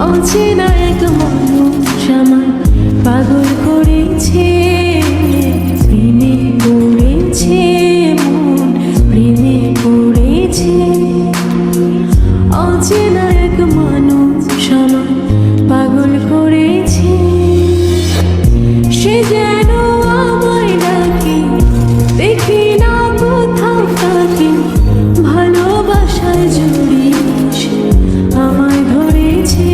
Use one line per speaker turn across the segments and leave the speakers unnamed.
অচেনা এক মানুষ আমায় পাগল করেছে, প্রেমে পড়েছে মন, প্রেমে পড়েছে। অচেনা এক মানুষ আমায় পাগল করেছে, সে যেন আমায় ডাকে, দেখি না কোথাও তাকে, ভালোবাসায় জড়িয়েছে আমায় ধরেছে।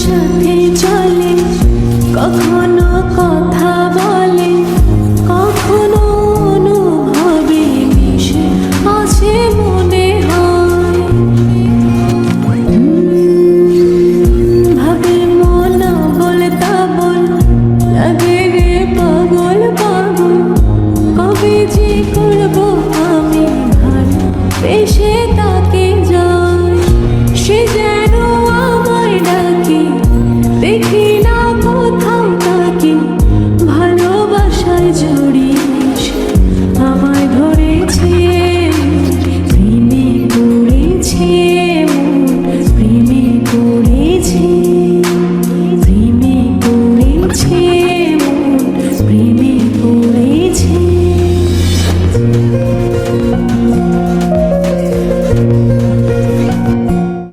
সাথে